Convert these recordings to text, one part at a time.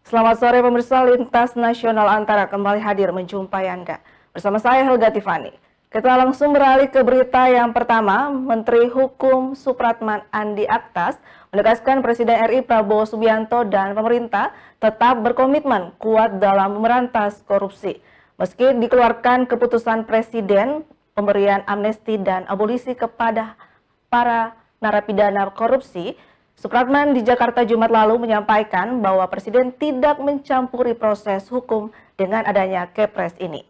Selamat sore pemirsa, Lintas Nasional Antara kembali hadir menjumpai Anda. Bersama saya Helga Tiffany. Kita langsung beralih ke berita yang pertama. Menteri Hukum Supratman Andi Aktas menegaskan Presiden RI Prabowo Subianto dan pemerintah tetap berkomitmen kuat dalam memberantas korupsi. Meski dikeluarkan keputusan Presiden pemberian amnesti dan abolisi kepada para narapidana korupsi, Supratman di Jakarta Jumat lalu menyampaikan bahwa Presiden tidak mencampuri proses hukum dengan adanya Kepres ini.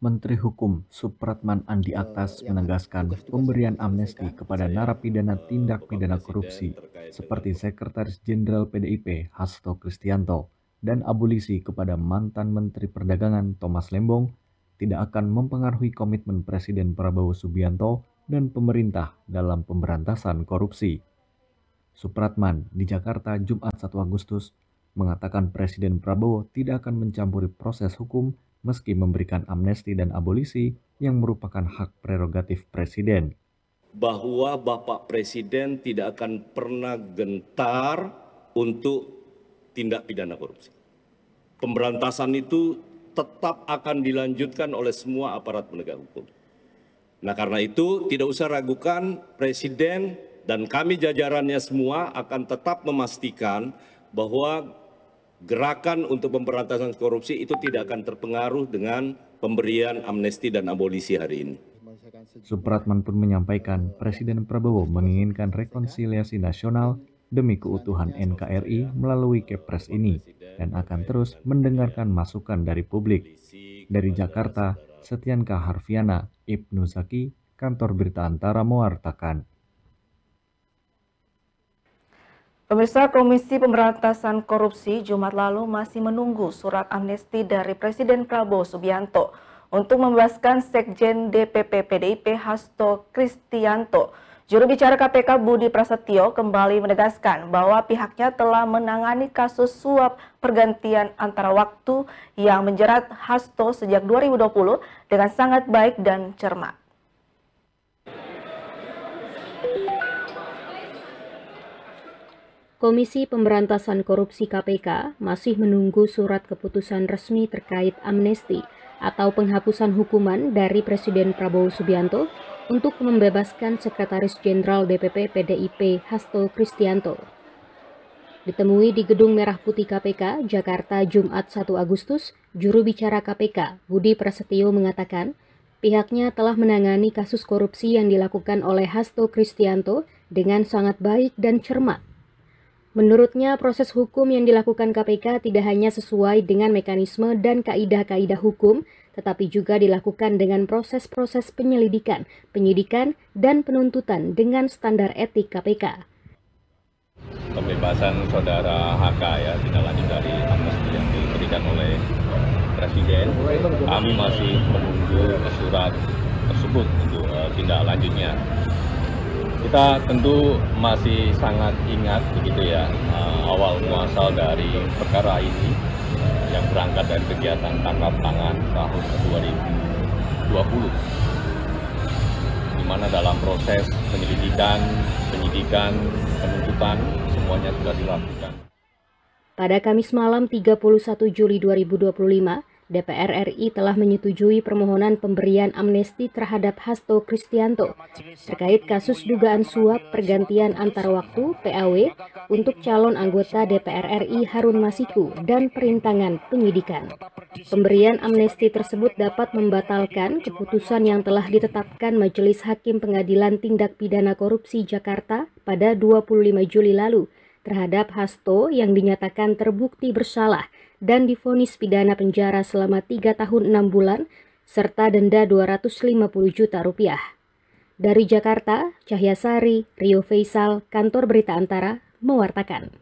Menteri Hukum Supratman Andi Aktas menegaskan pemberian amnesti kepada narapidana tindak pidana korupsi seperti Sekretaris Jenderal PDIP Hasto Kristianto dan abolisi kepada mantan Menteri Perdagangan Thomas Lembong tidak akan mempengaruhi komitmen Presiden Prabowo Subianto dan pemerintah dalam pemberantasan korupsi. Supratman di Jakarta Jumat 1 Agustus mengatakan Presiden Prabowo tidak akan mencampuri proses hukum meski memberikan amnesti dan abolisi yang merupakan hak prerogatif Presiden. Bahwa Bapak Presiden tidak akan pernah gentar untuk tindak pidana korupsi. Pemberantasan itu tetap akan dilanjutkan oleh semua aparat penegak hukum. Nah, karena itu tidak usah ragukan, Presiden dan kami jajarannya semua akan tetap memastikan bahwa gerakan untuk pemberantasan korupsi itu tidak akan terpengaruh dengan pemberian amnesti dan abolisi hari ini. Supratman pun menyampaikan Presiden Prabowo menginginkan rekonsiliasi nasional demi keutuhan NKRI melalui Kepres ini dan akan terus mendengarkan masukan dari publik. Dari Jakarta, Setyanka Harfiana, Ibnu Zaki, Kantor Berita Antara mewartakan. Pemirsa, Komisi Pemberantasan Korupsi Jumat lalu masih menunggu surat amnesti dari Presiden Prabowo Subianto untuk membebaskan Sekjen DPP PDIP Hasto Kristianto. Juru bicara KPK Budi Prasetyo kembali menegaskan bahwa pihaknya telah menangani kasus suap pergantian antara waktu yang menjerat Hasto sejak 2020 dengan sangat baik dan cermat. Komisi Pemberantasan Korupsi KPK masih menunggu surat keputusan resmi terkait amnesti atau penghapusan hukuman dari Presiden Prabowo Subianto untuk membebaskan Sekretaris Jenderal DPP PDIP Hasto Kristianto. Ditemui di Gedung Merah Putih KPK, Jakarta, Jumat 1 Agustus, juru bicara KPK, Budi Prasetyo mengatakan pihaknya telah menangani kasus korupsi yang dilakukan oleh Hasto Kristianto dengan sangat baik dan cermat. Menurutnya, proses hukum yang dilakukan KPK tidak hanya sesuai dengan mekanisme dan kaidah-kaidah hukum, tetapi juga dilakukan dengan proses-proses penyelidikan, penyidikan, dan penuntutan dengan standar etik KPK. Pembebasan saudara HK ya, tindak lanjut dari amnesti yang diberikan oleh Presiden, kami masih menunggu surat tersebut untuk tindak lanjutnya. Kita tentu masih sangat ingat begitu ya, awal muasal dari perkara ini yang berangkat dari kegiatan tangkap tangan tahun 2020, di mana dalam proses penyelidikan, penuntutan semuanya sudah dilakukan. Pada Kamis malam 31 Juli 2025, DPR RI telah menyetujui permohonan pemberian amnesti terhadap Hasto Kristianto terkait kasus dugaan suap pergantian antar waktu (PAW) untuk calon anggota DPR RI Harun Masiku dan perintangan penyidikan. Pemberian amnesti tersebut dapat membatalkan keputusan yang telah ditetapkan Majelis Hakim Pengadilan Tindak Pidana Korupsi Jakarta pada 25 Juli lalu terhadap Hasto yang dinyatakan terbukti bersalah dan divonis pidana penjara selama 3 tahun 6 bulan serta denda 250 juta rupiah. Dari Jakarta, Cahyasari, Rio Faisal, Kantor Berita Antara, mewartakan.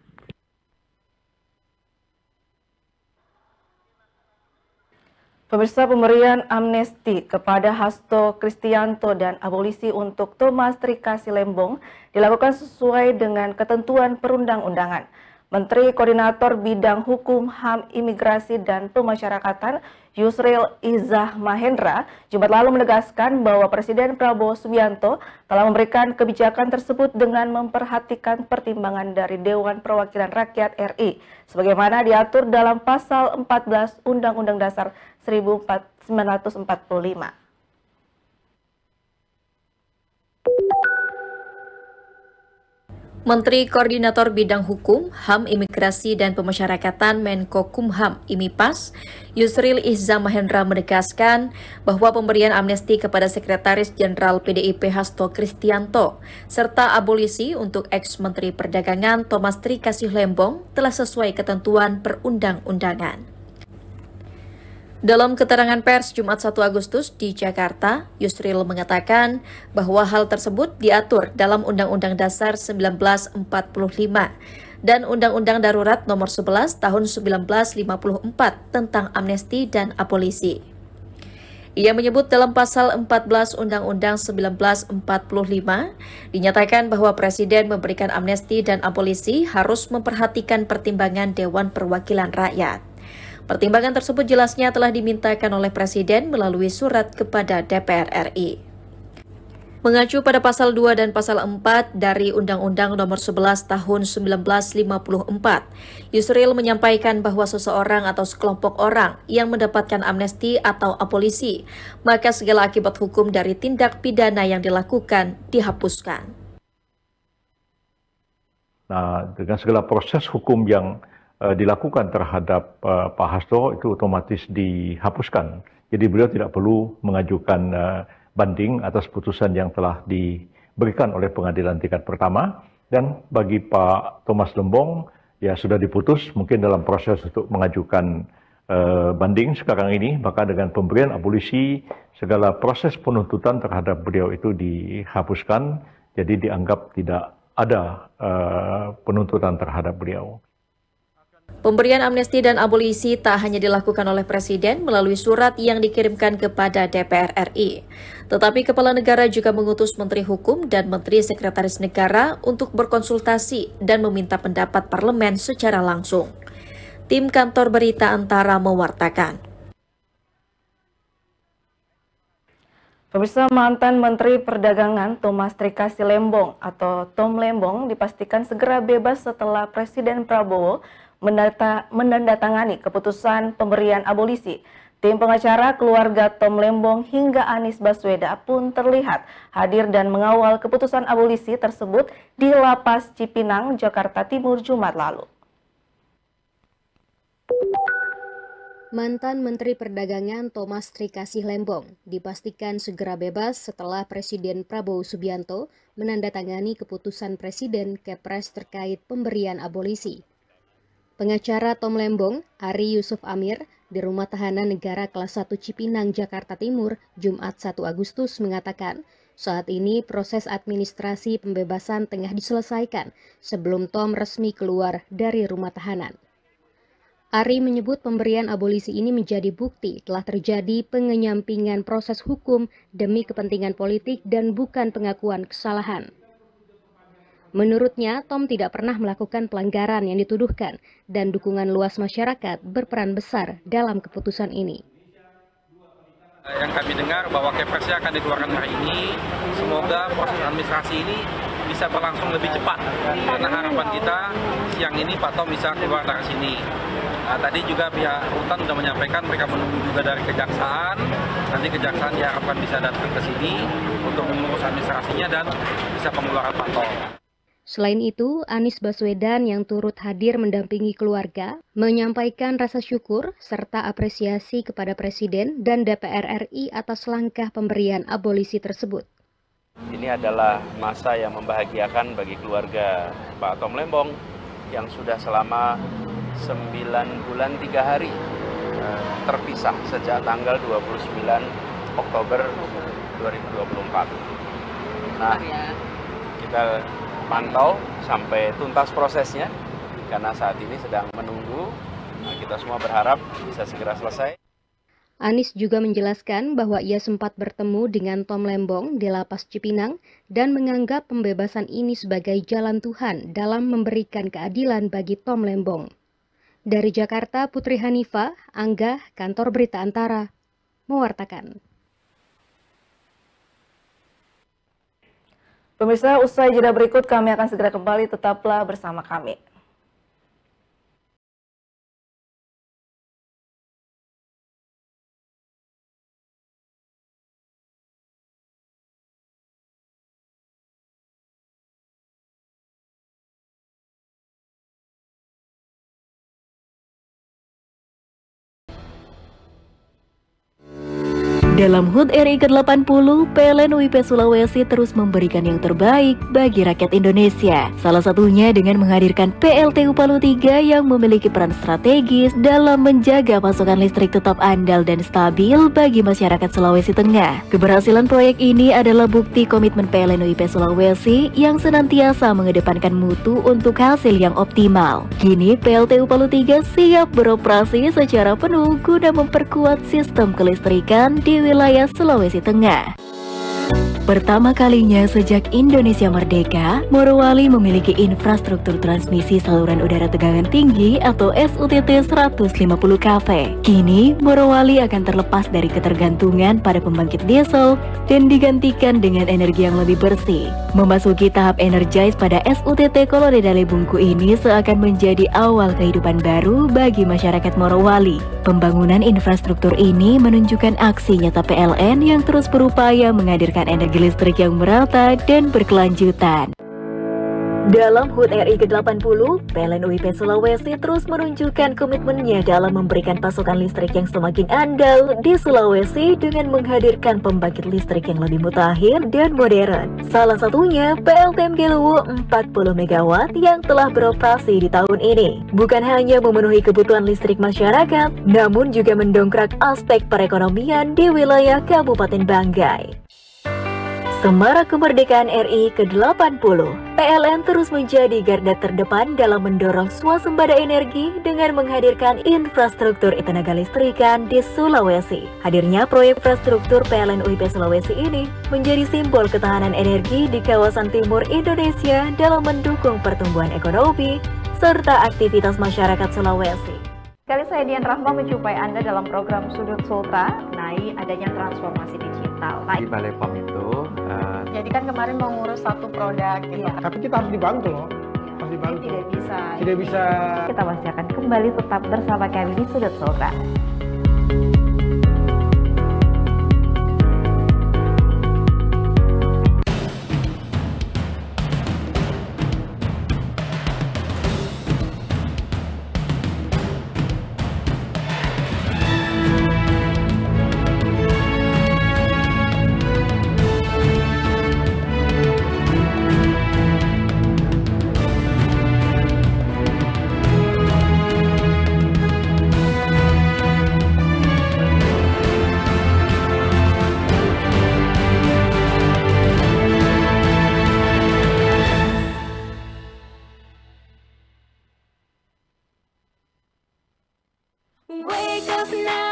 Pemirsa, pemberian amnesti kepada Hasto Kristianto dan abolisi untuk Thomas Trikasi Lembong dilakukan sesuai dengan ketentuan perundang-undangan. Menteri Koordinator Bidang Hukum, HAM, Imigrasi, dan Pemasyarakatan Yusril Izzah Mahendra Jumat lalu menegaskan bahwa Presiden Prabowo Subianto telah memberikan kebijakan tersebut dengan memperhatikan pertimbangan dari Dewan Perwakilan Rakyat RI sebagaimana diatur dalam Pasal 14 Undang-Undang Dasar 1945. Menteri Koordinator Bidang Hukum, HAM, Imigrasi, dan Pemasyarakatan Menko Kumham Imipas, Yusril Izzah Mahendra menegaskan bahwa pemberian amnesti kepada Sekretaris Jenderal PDIP Hasto Kristianto serta abolisi untuk ex-Menteri Perdagangan Thomas Trikasih Lembong telah sesuai ketentuan perundang-undangan. Dalam keterangan pers Jumat 1 Agustus di Jakarta, Yusril mengatakan bahwa hal tersebut diatur dalam Undang-Undang Dasar 1945 dan Undang-Undang Darurat Nomor 11 Tahun 1954 tentang amnesti dan abolisi. Ia menyebut dalam Pasal 14 Undang-Undang 1945 dinyatakan bahwa Presiden memberikan amnesti dan abolisi harus memperhatikan pertimbangan Dewan Perwakilan Rakyat. Pertimbangan tersebut jelasnya telah dimintakan oleh Presiden melalui surat kepada DPR RI. Mengacu pada Pasal 2 dan Pasal 4 dari Undang-Undang Nomor 11 Tahun 1954, Yusril menyampaikan bahwa seseorang atau sekelompok orang yang mendapatkan amnesti atau abolisi, maka segala akibat hukum dari tindak pidana yang dilakukan dihapuskan. Nah, dengan segala proses hukum yang dilakukan terhadap Pak Hasto itu otomatis dihapuskan. Jadi beliau tidak perlu mengajukan banding atas putusan yang telah diberikan oleh pengadilan tingkat pertama. Dan bagi Pak Thomas Lembong ya sudah diputus, mungkin dalam proses untuk mengajukan banding sekarang ini, maka dengan pemberian abolisi segala proses penuntutan terhadap beliau itu dihapuskan. Jadi dianggap tidak ada penuntutan terhadap beliau. Pemberian amnesti dan abolisi tak hanya dilakukan oleh Presiden melalui surat yang dikirimkan kepada DPR RI, tetapi Kepala Negara juga mengutus Menteri Hukum dan Menteri Sekretaris Negara untuk berkonsultasi dan meminta pendapat parlemen secara langsung. Tim Kantor Berita Antara mewartakan. Pemirsa, mantan Menteri Perdagangan Thomas Trikasih Lembong atau Tom Lembong dipastikan segera bebas setelah Presiden Prabowo menandatangani keputusan pemberian abolisi. Tim pengacara keluarga Tom Lembong hingga Anies Baswedan pun terlihat hadir dan mengawal keputusan abolisi tersebut di Lapas Cipinang, Jakarta Timur, Jumat lalu. Mantan Menteri Perdagangan Thomas Trikasih Lembong dipastikan segera bebas setelah Presiden Prabowo Subianto menandatangani keputusan Presiden Kepres terkait pemberian abolisi. Pengacara Tom Lembong, Ari Yusuf Amir, di Rumah Tahanan Negara Kelas 1 Cipinang, Jakarta Timur, Jumat 1 Agustus mengatakan, saat ini proses administrasi pembebasan tengah diselesaikan sebelum Tom resmi keluar dari rumah tahanan. Ari menyebut pemberian abolisi ini menjadi bukti telah terjadi pengenyampingan proses hukum demi kepentingan politik dan bukan pengakuan kesalahan. Menurutnya, Tom tidak pernah melakukan pelanggaran yang dituduhkan dan dukungan luas masyarakat berperan besar dalam keputusan ini. Yang kami dengar bahwa Kepresnya akan dikeluarkan hari ini, semoga proses administrasi ini bisa berlangsung lebih cepat. Karena harapan kita siang ini Pak Tom bisa keluar dari sini. Nah, tadi juga pihak rutan sudah menyampaikan mereka menunggu juga dari kejaksaan. Nanti kejaksaan diharapkan bisa datang ke sini untuk mengurus administrasinya dan bisa pengeluaran Pak Tom. Selain itu, Anies Baswedan yang turut hadir mendampingi keluarga menyampaikan rasa syukur serta apresiasi kepada Presiden dan DPR RI atas langkah pemberian abolisi tersebut. Ini adalah masa yang membahagiakan bagi keluarga Pak Tom Lembong yang sudah selama 9 bulan 3 hari terpisah sejak tanggal 29 Oktober 2024. Nah, kita pantau sampai tuntas prosesnya karena saat ini sedang menunggu. Nah, kita semua berharap bisa segera selesai. Anies juga menjelaskan bahwa ia sempat bertemu dengan Tom Lembong di Lapas Cipinang dan menganggap pembebasan ini sebagai jalan Tuhan dalam memberikan keadilan bagi Tom Lembong. Dari Jakarta, Putri Hanifah, Angga, Kantor Berita Antara, mewartakan. Pemirsa, usai jeda berikut kami akan segera kembali, tetaplah bersama kami. Dalam HUT RI ke-80, PLN UIP Sulawesi terus memberikan yang terbaik bagi rakyat Indonesia. Salah satunya dengan menghadirkan PLTU Palu 3 yang memiliki peran strategis dalam menjaga pasokan listrik tetap andal dan stabil bagi masyarakat Sulawesi Tengah. Keberhasilan proyek ini adalah bukti komitmen PLN UIP Sulawesi yang senantiasa mengedepankan mutu untuk hasil yang optimal. Kini PLTU Palu 3 siap beroperasi secara penuh guna memperkuat sistem kelistrikan di wilayah Sulawesi Tengah. Pertama kalinya sejak Indonesia merdeka, Morowali memiliki infrastruktur transmisi saluran udara tegangan tinggi atau SUTT 150 kV. Kini, Morowali akan terlepas dari ketergantungan pada pembangkit diesel dan digantikan dengan energi yang lebih bersih. Memasuki tahap energize pada SUTT Kolode Dale Bungku ini seakan menjadi awal kehidupan baru bagi masyarakat Morowali. Pembangunan infrastruktur ini menunjukkan aksi nyata PLN yang terus berupaya menghadirkan energi listrik yang merata dan berkelanjutan. Dalam HUT RI ke-80, PLN UIP Sulawesi terus menunjukkan komitmennya dalam memberikan pasokan listrik yang semakin andal di Sulawesi dengan menghadirkan pembangkit listrik yang lebih mutakhir dan modern. Salah satunya PLTM Geluwu 40 MW yang telah beroperasi di tahun ini. Bukan hanya memenuhi kebutuhan listrik masyarakat, namun juga mendongkrak aspek perekonomian di wilayah Kabupaten Banggai. Semarak kemerdekaan RI ke-80, PLN terus menjadi garda terdepan dalam mendorong swasembada energi dengan menghadirkan infrastruktur tenaga listrikan di Sulawesi. Hadirnya proyek infrastruktur PLN UIP Sulawesi ini menjadi simbol ketahanan energi di kawasan timur Indonesia dalam mendukung pertumbuhan ekonomi serta aktivitas masyarakat Sulawesi. Kali saya Dian Rahma menjumpai Anda dalam program Sudut Sultra mengenai adanya transformasi digital. Di Balai POM itu, jadi kan kemarin mau ngurus satu produk gitu. Iya. Tapi kita harus dibantu loh. Harus dibantu. Tidak bisa. Kita masih akan kembali tetap bersama kami di Sudut Sultra.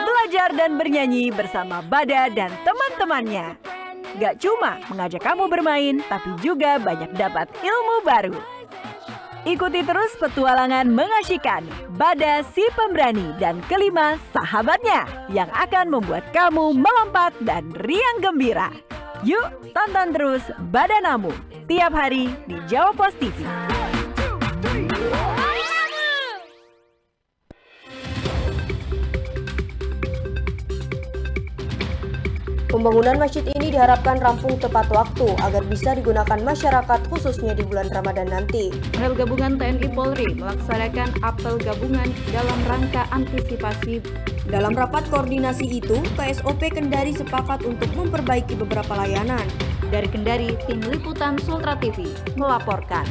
Belajar dan bernyanyi bersama Bada dan teman-temannya. Gak cuma mengajak kamu bermain, tapi juga banyak dapat ilmu baru. Ikuti terus petualangan mengasyikkan Bada si pemberani dan kelima sahabatnya yang akan membuat kamu melompat dan riang gembira. Yuk tonton terus Badanamu tiap hari di Jawa Pos TV. Pembangunan masjid ini diharapkan rampung tepat waktu agar bisa digunakan masyarakat khususnya di bulan Ramadan nanti. Personel Gabungan TNI Polri melaksanakan apel gabungan dalam rangka antisipasi. Dalam rapat koordinasi itu, KSOP Kendari sepakat untuk memperbaiki beberapa layanan. Dari Kendari, tim liputan Sultra TV melaporkan.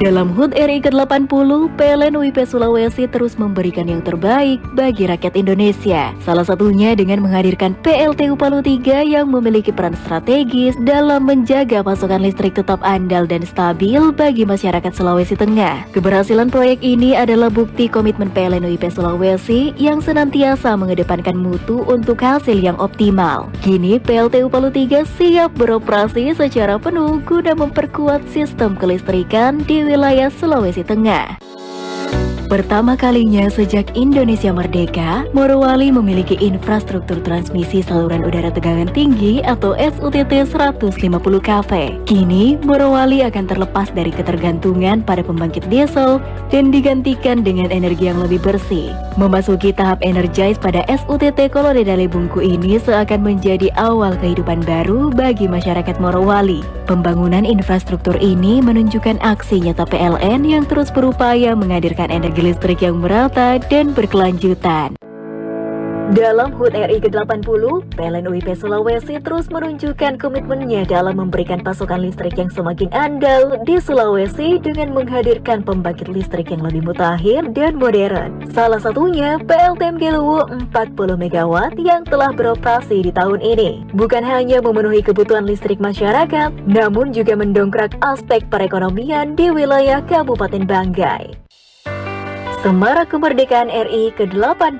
Dalam HUT RI ke-80, PLN UIP Sulawesi terus memberikan yang terbaik bagi rakyat Indonesia. Salah satunya dengan menghadirkan PLTU Palu 3 yang memiliki peran strategis dalam menjaga pasokan listrik tetap andal dan stabil bagi masyarakat Sulawesi Tengah. Keberhasilan proyek ini adalah bukti komitmen PLN UIP Sulawesi yang senantiasa mengedepankan mutu untuk hasil yang optimal. Kini PLTU Palu 3 siap beroperasi secara penuh guna memperkuat sistem kelistrikan di wilayah Sulawesi Tengah. Pertama kalinya sejak Indonesia merdeka, Morowali memiliki infrastruktur transmisi saluran udara tegangan tinggi atau SUTT 150 kV. Kini, Morowali akan terlepas dari ketergantungan pada pembangkit diesel dan digantikan dengan energi yang lebih bersih. Memasuki tahap energize pada SUTT Kolodedale Bungku ini seakan menjadi awal kehidupan baru bagi masyarakat Morowali. Pembangunan infrastruktur ini menunjukkan aksi nyata PLN yang terus berupaya menghadirkan energi listrik yang merata dan berkelanjutan. Dalam HUT RI ke-80, PLN UIP Sulawesi terus menunjukkan komitmennya dalam memberikan pasokan listrik yang semakin andal di Sulawesi dengan menghadirkan pembangkit listrik yang lebih mutakhir dan modern. Salah satunya PLTM Geluwu 40 MW yang telah beroperasi di tahun ini. Bukan hanya memenuhi kebutuhan listrik masyarakat, namun juga mendongkrak aspek perekonomian di wilayah Kabupaten Banggai. Semarak Kemerdekaan RI ke-80,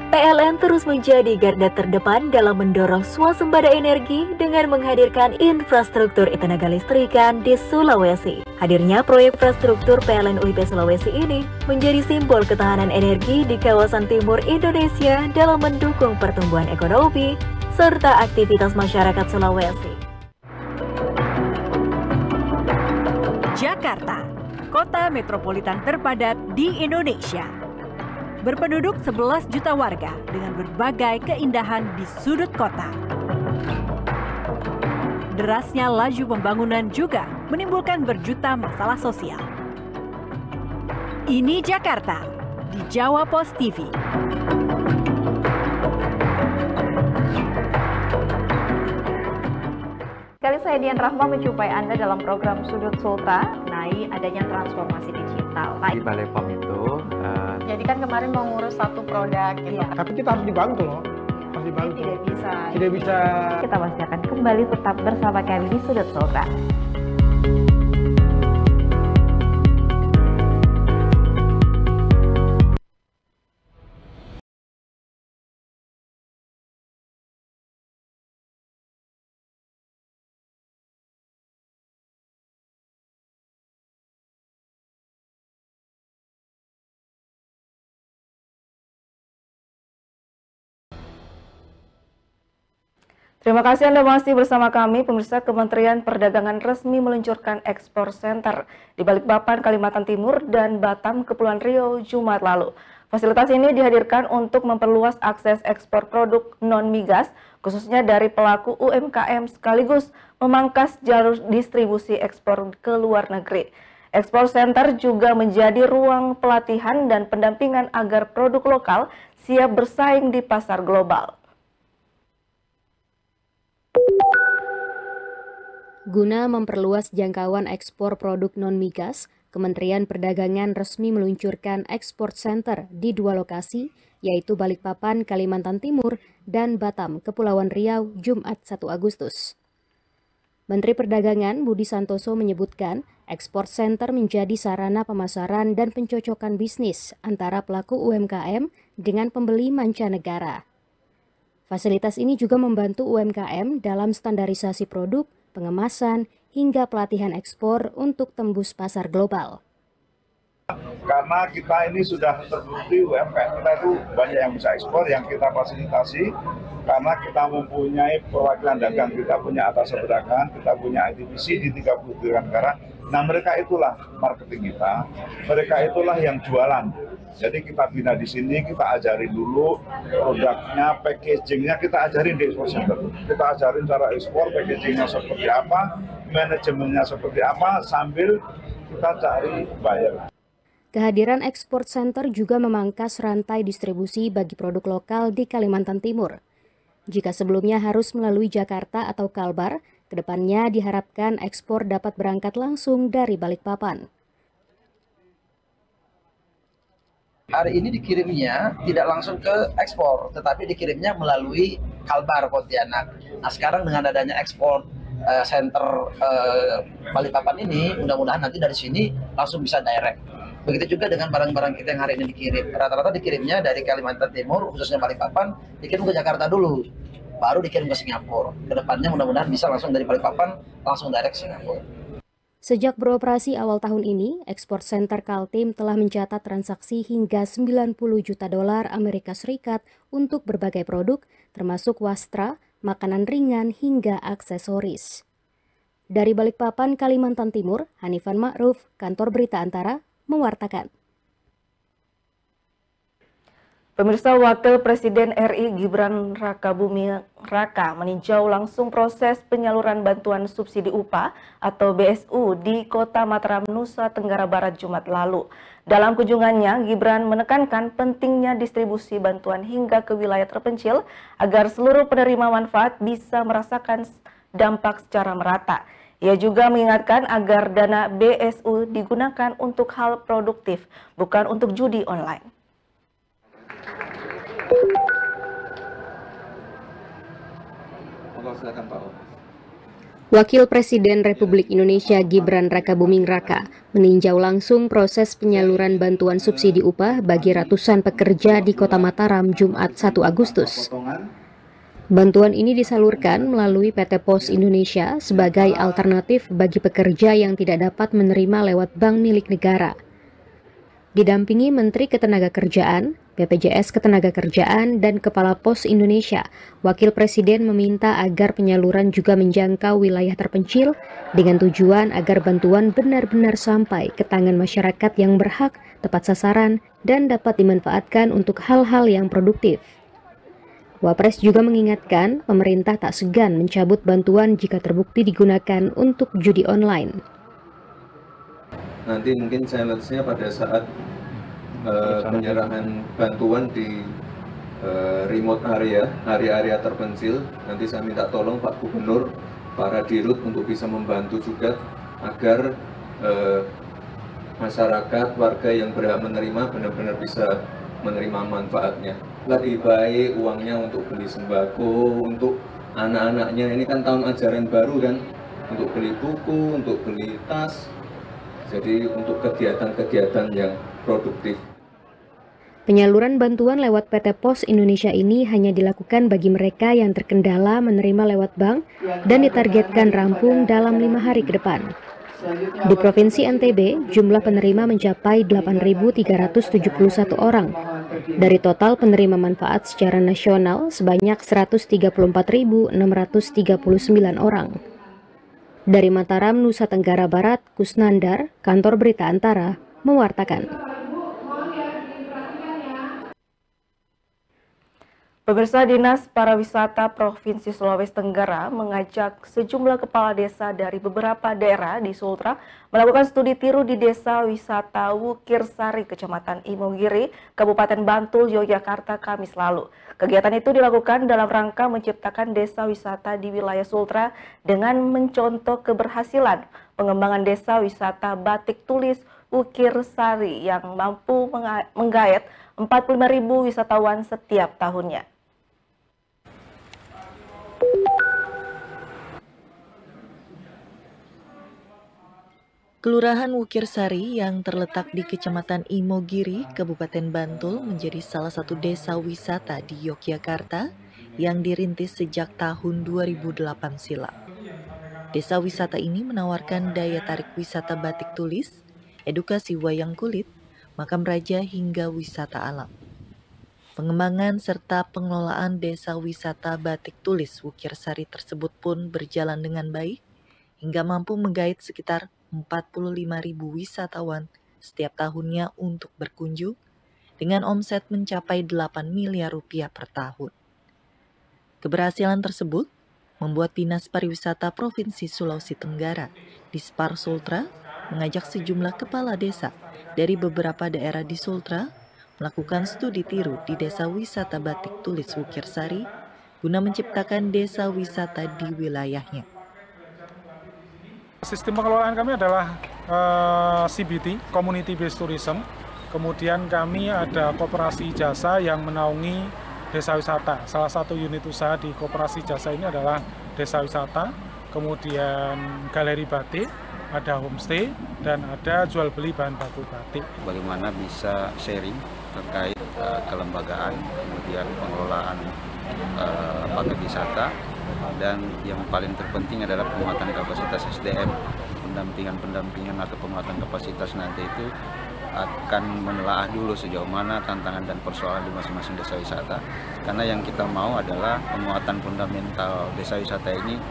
PLN terus menjadi garda terdepan dalam mendorong swasembada energi dengan menghadirkan infrastruktur tenaga listrikan di Sulawesi. Hadirnya proyek infrastruktur PLN UIP Sulawesi ini menjadi simbol ketahanan energi di kawasan timur Indonesia dalam mendukung pertumbuhan ekonomi serta aktivitas masyarakat Sulawesi. Jakarta, kota metropolitan terpadat di Indonesia. Berpenduduk 11 juta warga dengan berbagai keindahan di sudut kota. Derasnya laju pembangunan juga menimbulkan berjuta masalah sosial. Ini Jakarta di Jawa Pos TV. Kali saya Dian Rahma menjumpai Anda dalam program Sudut Sultra mengenai adanya transformasi digital. Di Balai POM itu, jadi kan kemarin mau ngurus satu produk gitu. Iya. Tapi kita harus dibantu loh. Harus dibantu. Tidak bisa. Tidak bisa. Kita masih akan kembali tetap bersama kami di Sudut Sultra. Terima kasih Anda masih bersama kami. Pemirsa, Kementerian Perdagangan resmi meluncurkan Export Center di Balikpapan, Kalimantan Timur dan Batam, Kepulauan Riau, Jumat lalu. Fasilitas ini dihadirkan untuk memperluas akses ekspor produk non-migas, khususnya dari pelaku UMKM sekaligus memangkas jalur distribusi ekspor ke luar negeri. Export Center juga menjadi ruang pelatihan dan pendampingan agar produk lokal siap bersaing di pasar global. Guna memperluas jangkauan ekspor produk non-migas, Kementerian Perdagangan resmi meluncurkan Export Center di dua lokasi, yaitu Balikpapan, Kalimantan Timur, dan Batam, Kepulauan Riau, Jumat 1 Agustus. Menteri Perdagangan Budi Santoso menyebutkan, Export Center menjadi sarana pemasaran dan pencocokan bisnis antara pelaku UMKM dengan pembeli mancanegara. Fasilitas ini juga membantu UMKM dalam standarisasi produk, pengemasan, hingga pelatihan ekspor untuk tembus pasar global. Karena kita ini sudah terbukti UMKM kita itu banyak yang bisa ekspor, yang kita fasilitasi karena kita mempunyai perwakilan dagang, kita punya atas perdagangan, kita punya ITBC di 33 negara. Nah mereka itulah marketing kita, mereka itulah yang jualan. Jadi kita bina di sini, kita ajarin dulu produknya, packagingnya kita ajarin di Export Center. Kita ajarin cara ekspor, packagingnya seperti apa, manajemennya seperti apa, sambil kita cari buyer. Kehadiran Export Center juga memangkas rantai distribusi bagi produk lokal di Kalimantan Timur. Jika sebelumnya harus melalui Jakarta atau Kalbar, kedepannya diharapkan ekspor dapat berangkat langsung dari Balikpapan. Hari ini dikirimnya tidak langsung ke ekspor, tetapi dikirimnya melalui Kalbar Pontianak. Nah sekarang dengan adanya ekspor center Balikpapan ini, mudah-mudahan nanti dari sini langsung bisa direct. Begitu juga dengan barang-barang kita yang hari ini dikirim. Rata-rata dikirimnya dari Kalimantan Timur, khususnya Balikpapan, dikirim ke Jakarta dulu, baru dikirim ke Singapura. Kedepannya mudah-mudahan bisa langsung dari Balikpapan, langsung direct Singapura. Sejak beroperasi awal tahun ini, Export Center Kaltim telah mencatat transaksi hingga 90 juta dolar Amerika Serikat untuk berbagai produk, termasuk wastra, makanan ringan, hingga aksesoris. Dari Balikpapan, Kalimantan Timur, Hanifan Ma'ruf, Kantor Berita Antara, mewartakan. Pemirsa, Wakil Presiden RI Gibran Rakabuming Raka meninjau langsung proses penyaluran bantuan subsidi upah atau BSU di Kota Mataram, Nusa Tenggara Barat Jumat lalu. Dalam kunjungannya, Gibran menekankan pentingnya distribusi bantuan hingga ke wilayah terpencil agar seluruh penerima manfaat bisa merasakan dampak secara merata. Ia juga mengingatkan agar dana BSU digunakan untuk hal produktif, bukan untuk judi online. Wakil Presiden Republik Indonesia Gibran Rakabuming Raka meninjau langsung proses penyaluran bantuan subsidi upah bagi ratusan pekerja di Kota Mataram Jumat 1 Agustus. Bantuan ini disalurkan melalui PT Pos Indonesia sebagai alternatif bagi pekerja yang tidak dapat menerima lewat bank milik negara. Didampingi Menteri Ketenagakerjaan, BPJS Ketenagakerjaan, dan Kepala Pos Indonesia, Wakil Presiden meminta agar penyaluran juga menjangkau wilayah terpencil dengan tujuan agar bantuan benar-benar sampai ke tangan masyarakat yang berhak, tepat sasaran, dan dapat dimanfaatkan untuk hal-hal yang produktif. Wapres juga mengingatkan pemerintah tak segan mencabut bantuan jika terbukti digunakan untuk judi online. Nanti mungkin challenge-nya pada saat penyerahan bantuan di remote area terpencil. Nanti saya minta tolong Pak Gubernur, para dirut untuk bisa membantu juga agar masyarakat, warga yang berhak menerima benar-benar bisa menerima manfaatnya. Lebih baik uangnya untuk beli sembako, untuk anak-anaknya. Ini kan tahun ajaran baru kan, untuk beli buku, untuk beli tas. Jadi untuk kegiatan-kegiatan yang produktif. Penyaluran bantuan lewat PT Pos Indonesia ini hanya dilakukan bagi mereka yang terkendala menerima lewat bank dan ditargetkan rampung dalam 5 hari ke depan. Di Provinsi NTB, jumlah penerima mencapai 8.371 orang. Dari total penerima manfaat secara nasional sebanyak 134.639 orang. Dari Mataram, Nusa Tenggara Barat, Kusnandar, Kantor Berita Antara, mewartakan. Pemirsa, Dinas Pariwisata Provinsi Sulawesi Tenggara mengajak sejumlah kepala desa dari beberapa daerah di Sultra melakukan studi tiru di Desa Wisata Wukirsari, Kecamatan Imogiri, Kabupaten Bantul, Yogyakarta, Kamis lalu. Kegiatan itu dilakukan dalam rangka menciptakan desa wisata di wilayah Sultra dengan mencontoh keberhasilan pengembangan desa wisata batik tulis Wukirsari yang mampu menggait 45.000 wisatawan setiap tahunnya. Kelurahan Wukirsari yang terletak di Kecamatan Imogiri, Kabupaten Bantul menjadi salah satu desa wisata di Yogyakarta yang dirintis sejak tahun 2008 silam. Desa wisata ini menawarkan daya tarik wisata batik tulis, edukasi wayang kulit, makam raja hingga wisata alam. Pengembangan serta pengelolaan desa wisata batik tulis Wukirsari tersebut pun berjalan dengan baik hingga mampu menggait sekitar 45.000 wisatawan setiap tahunnya untuk berkunjung dengan omset mencapai 8 miliar rupiah per tahun. Keberhasilan tersebut membuat Dinas Pariwisata Provinsi Sulawesi Tenggara, Dispar Sultra, mengajak sejumlah kepala desa dari beberapa daerah di Sultra melakukan studi tiru di Desa Wisata Batik Tulis Wukirsari guna menciptakan desa wisata di wilayahnya. Sistem pengelolaan kami adalah CBT, Community Based Tourism. Kemudian kami ada koperasi jasa yang menaungi desa wisata. Salah satu unit usaha di koperasi jasa ini adalah desa wisata, kemudian galeri batik, ada homestay, dan ada jual beli bahan baku batik. Bagaimana bisa sharing terkait kelembagaan, kemudian pengelolaan paket wisata, dan yang paling terpenting adalah penguatan kapasitas SDM. Pendampingan atau penguatan kapasitas nanti itu akan menelaah dulu sejauh mana tantangan dan persoalan di masing-masing desa wisata. Karena yang kita mau adalah penguatan fundamental desa wisata ini.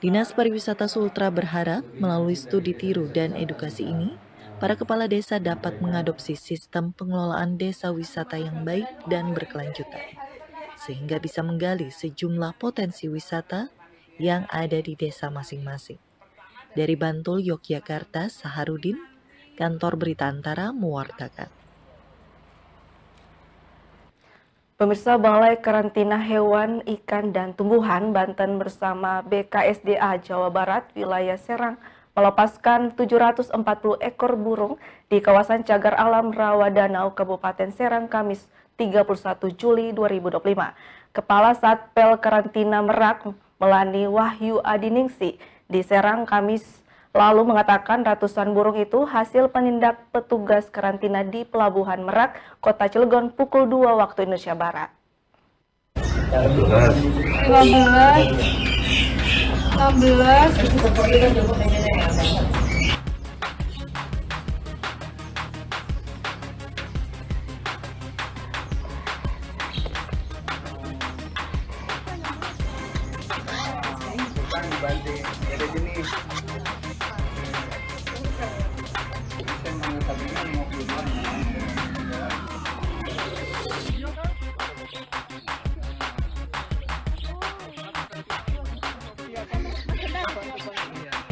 Dinas Pariwisata Sultra berharap melalui studi tiru dan edukasi ini, para kepala desa dapat mengadopsi sistem pengelolaan desa wisata yang baik dan berkelanjutan, sehingga bisa menggali sejumlah potensi wisata yang ada di desa masing-masing. Dari Bantul, Yogyakarta, Saharudin, Kantor Berita Antara mewartakan. Pemirsa, Balai Karantina Hewan, Ikan, dan Tumbuhan Banten bersama BKSDA Jawa Barat wilayah Serang melepaskan 740 ekor burung di kawasan Cagar Alam Rawadanau, Kabupaten Serang, Kamis 31 Juli 2025. Kepala Satpel Karantina Merak, Melani Wahyu Adiningsi, di Serang Kamis lalu mengatakan ratusan burung itu hasil penindak petugas karantina di Pelabuhan Merak, Kota Cilegon pukul 2 waktu Indonesia Barat. 16.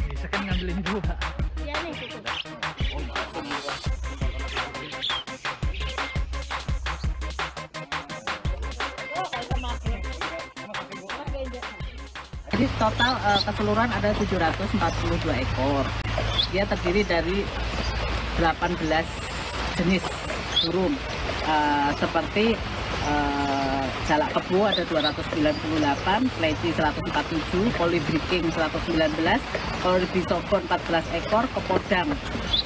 Bisa kan ngambilin dua. Iya nih. Jadi total keseluruhan ada 742 ekor. Dia terdiri dari 18 jenis burung seperti jalak kebo ada 298, pleci 147, kolibri king 119, kolibri sogon 14 ekor, kepodang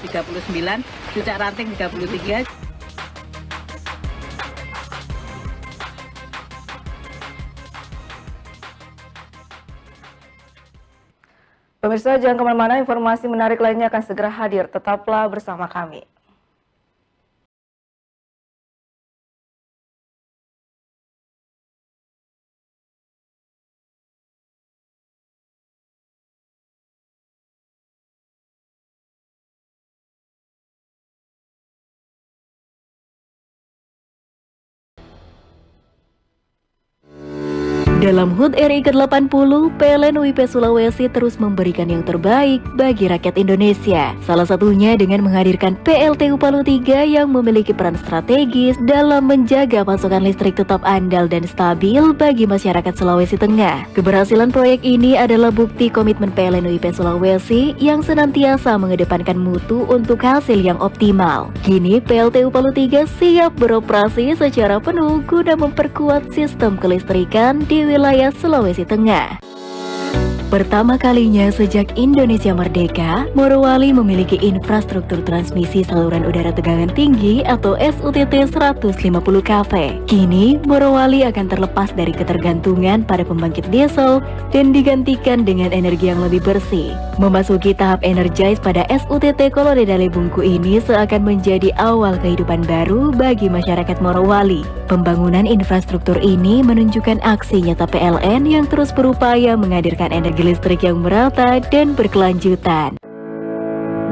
39, cucak ranting 33. Pemirsa, jangan kemana-mana, informasi menarik lainnya akan segera hadir. Tetaplah bersama kami. Dalam HUT RI ke-80, PLN UIP Sulawesi terus memberikan yang terbaik bagi rakyat Indonesia. Salah satunya dengan menghadirkan PLTU Palu 3 yang memiliki peran strategis dalam menjaga pasokan listrik tetap andal dan stabil bagi masyarakat Sulawesi Tengah. Keberhasilan proyek ini adalah bukti komitmen PLN UIP Sulawesi yang senantiasa mengedepankan mutu untuk hasil yang optimal. Kini PLTU Palu 3 siap beroperasi secara penuh guna memperkuat sistem kelistrikan di wilayah Sulawesi Tengah. Pertama kalinya sejak Indonesia merdeka, Morowali memiliki infrastruktur transmisi saluran udara tegangan tinggi atau SUTT 150 kV. Kini, Morowali akan terlepas dari ketergantungan pada pembangkit diesel dan digantikan dengan energi yang lebih bersih. Memasuki tahap energize pada SUTT Kolodedale Bungku ini seakan menjadi awal kehidupan baru bagi masyarakat Morowali. Pembangunan infrastruktur ini menunjukkan aksi nyata PLN yang terus berupaya menghadirkan energi listrik yang merata dan berkelanjutan.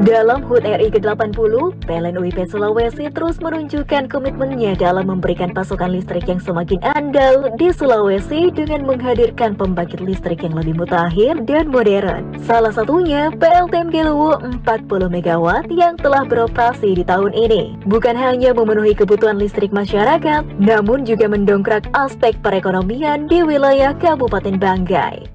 Dalam HUT RI ke-80, PLN UIP Sulawesi terus menunjukkan komitmennya dalam memberikan pasokan listrik yang semakin andal di Sulawesi dengan menghadirkan pembangkit listrik yang lebih mutakhir dan modern. Salah satunya PLTMG Luwu 40 MW yang telah beroperasi di tahun ini. Bukan hanya memenuhi kebutuhan listrik masyarakat, namun juga mendongkrak aspek perekonomian di wilayah Kabupaten Banggai.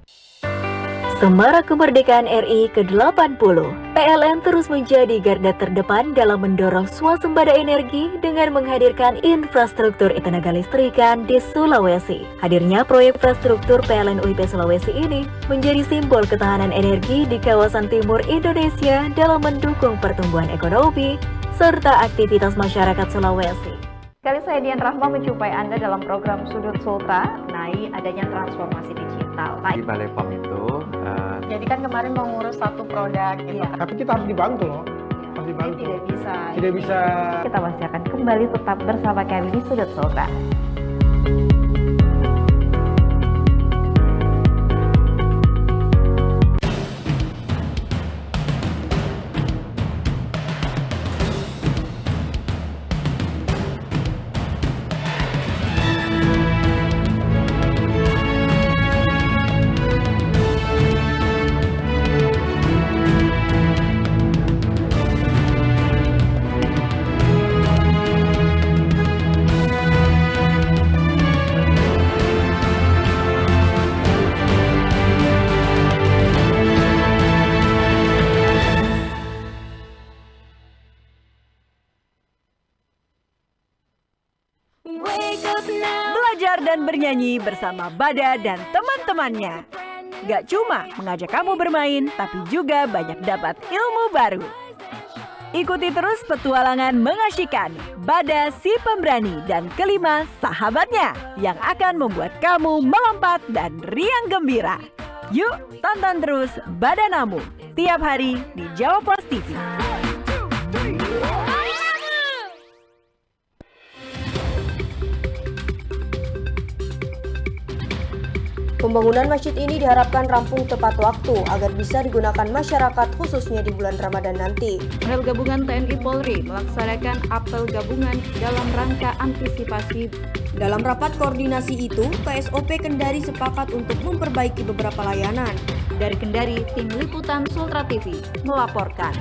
Semarak kemerdekaan RI ke-80, PLN terus menjadi garda terdepan dalam mendorong swasembada energi dengan menghadirkan infrastruktur tenaga listrikan di Sulawesi. Hadirnya proyek infrastruktur PLN UIP Sulawesi ini menjadi simbol ketahanan energi di kawasan timur Indonesia dalam mendukung pertumbuhan ekonomi serta aktivitas masyarakat Sulawesi. Kali saya Dian Rahma menjumpai Anda dalam program Sudut Sultra, mengenai adanya transformasi digital. Di Balai POM itu jadi kan kemarin mau ngurus satu produk gitu. Tapi kita harus dibantu loh. Harus dibantu. Tidak bisa. Tidak bisa. Kita masih akan kembali tetap bersama kami di Sudut Sultra. Belajar dan bernyanyi bersama Bada dan teman-temannya. Gak cuma mengajak kamu bermain, tapi juga banyak dapat ilmu baru. Ikuti terus petualangan mengasyikkan Bada si pemberani dan kelima sahabatnya yang akan membuat kamu melompat dan riang gembira. Yuk tonton terus Bada Namu tiap hari di Jawa Pos TV. Pembangunan masjid ini diharapkan rampung tepat waktu agar bisa digunakan masyarakat khususnya di bulan Ramadan nanti. Personel gabungan TNI Polri melaksanakan apel gabungan dalam rangka antisipasi. Dalam rapat koordinasi itu, PSOP Kendari sepakat untuk memperbaiki beberapa layanan. Dari Kendari, tim liputan Sultra TV melaporkan.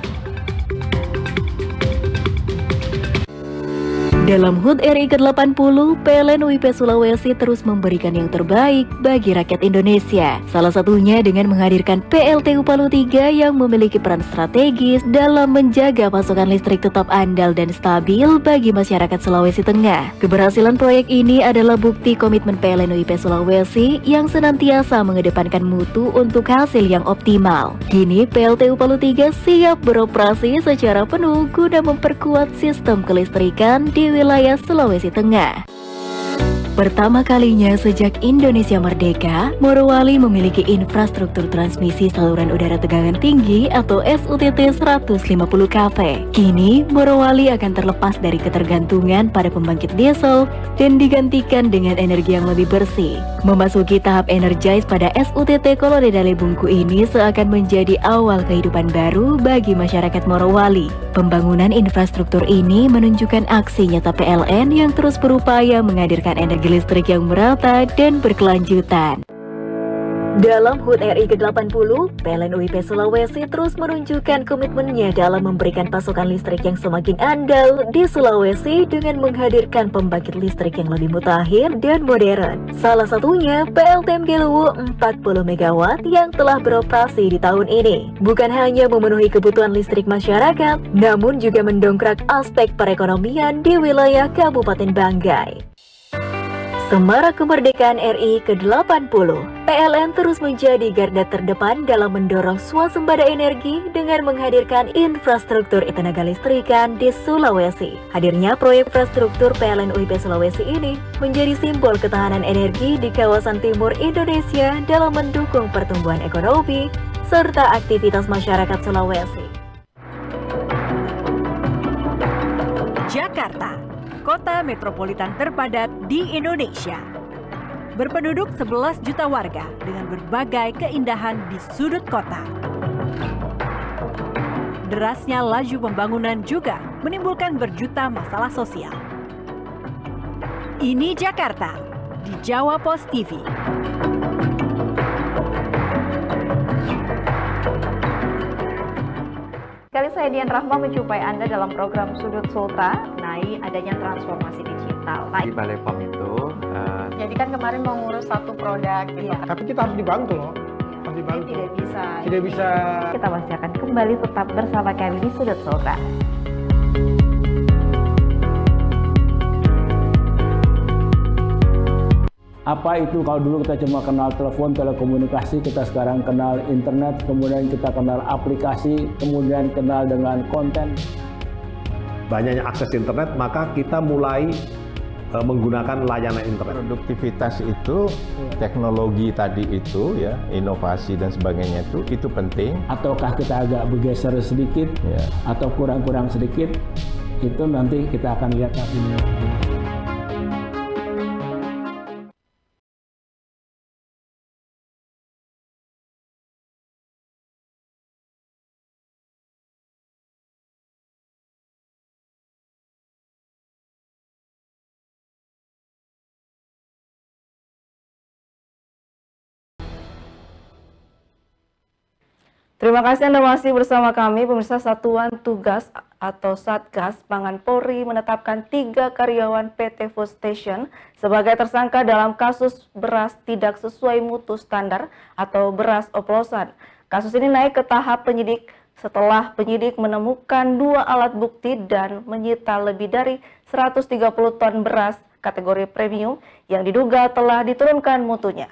Dalam HUT RI ke-80, PLN UIP Sulawesi terus memberikan yang terbaik bagi rakyat Indonesia. Salah satunya dengan menghadirkan PLTU Palu 3 yang memiliki peran strategis dalam menjaga pasokan listrik tetap andal dan stabil bagi masyarakat Sulawesi Tengah. Keberhasilan proyek ini adalah bukti komitmen PLN UIP Sulawesi yang senantiasa mengedepankan mutu untuk hasil yang optimal. Kini PLTU Palu 3 siap beroperasi secara penuh guna memperkuat sistem kelistrikan di wilayah Sulawesi Tengah. Pertama kalinya sejak Indonesia merdeka, Morowali memiliki infrastruktur transmisi saluran udara tegangan tinggi atau SUTT 150 kV. Kini, Morowali akan terlepas dari ketergantungan pada pembangkit diesel dan digantikan dengan energi yang lebih bersih. Memasuki tahap energize pada SUTT Kolodedale Bungku ini seakan menjadi awal kehidupan baru bagi masyarakat Morowali. Pembangunan infrastruktur ini menunjukkan aksi nyata PLN yang terus berupaya menghadirkan energi listrik yang merata dan berkelanjutan. Dalam HUT RI ke-80, PLN UIP Sulawesi terus menunjukkan komitmennya dalam memberikan pasokan listrik yang semakin andal di Sulawesi dengan menghadirkan pembangkit listrik yang lebih mutakhir dan modern. Salah satunya PLTM Geluwu 40 MW yang telah beroperasi di tahun ini. Bukan hanya memenuhi kebutuhan listrik masyarakat, namun juga mendongkrak aspek perekonomian di wilayah Kabupaten Banggai. Semarak kemerdekaan RI ke-80, PLN terus menjadi garda terdepan dalam mendorong swasembada energi dengan menghadirkan infrastruktur tenaga listrikan di Sulawesi. Hadirnya proyek infrastruktur PLN UIP Sulawesi ini menjadi simbol ketahanan energi di kawasan timur Indonesia dalam mendukung pertumbuhan ekonomi serta aktivitas masyarakat Sulawesi. Jakarta, kota metropolitan terpadat di Indonesia. Berpenduduk 11 juta warga dengan berbagai keindahan di sudut kota. Derasnya laju pembangunan juga menimbulkan berjuta masalah sosial. Ini Jakarta di Jawa Pos TV. Kali saya Dian Rahma menjumpai Anda dalam program Sudut Sultra, mengenai adanya transformasi digital. Di Balai POM itu jadi kan kemarin mau ngurus satu produk gitu. Tapi kita harus dibantu loh. Harus Tidak bisa. Kita masih akan kembali tetap bersama kami di Sudut Suara. Apa itu kalau dulu kita cuma kenal telepon, telekomunikasi, kita sekarang kenal internet, kemudian kita kenal aplikasi, kemudian kenal dengan konten. Banyaknya akses internet, maka kita mulai menggunakan layanan internet. Produktivitas itu, teknologi tadi itu, ya, inovasi dan sebagainya itu penting. Ataukah kita agak bergeser sedikit, ya, atau kurang-kurang sedikit, itu nanti kita akan lihat saat ini. Terima kasih Anda masih bersama kami. Pemirsa, Satuan Tugas atau Satgas Pangan Polri menetapkan 3 karyawan PT Food Station sebagai tersangka dalam kasus beras tidak sesuai mutu standar atau beras oplosan. Kasus ini naik ke tahap penyidik setelah penyidik menemukan 2 alat bukti dan menyita lebih dari 130 ton beras kategori premium yang diduga telah diturunkan mutunya.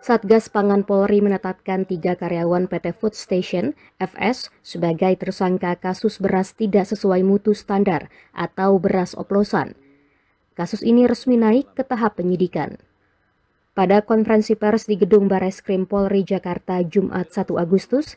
Satgas Pangan Polri menetapkan 3 karyawan PT Food Station (FS) sebagai tersangka kasus beras tidak sesuai mutu standar atau beras oplosan. Kasus ini resmi naik ke tahap penyidikan. Pada konferensi pers di Gedung Bareskrim Polri Jakarta Jumat 1 Agustus,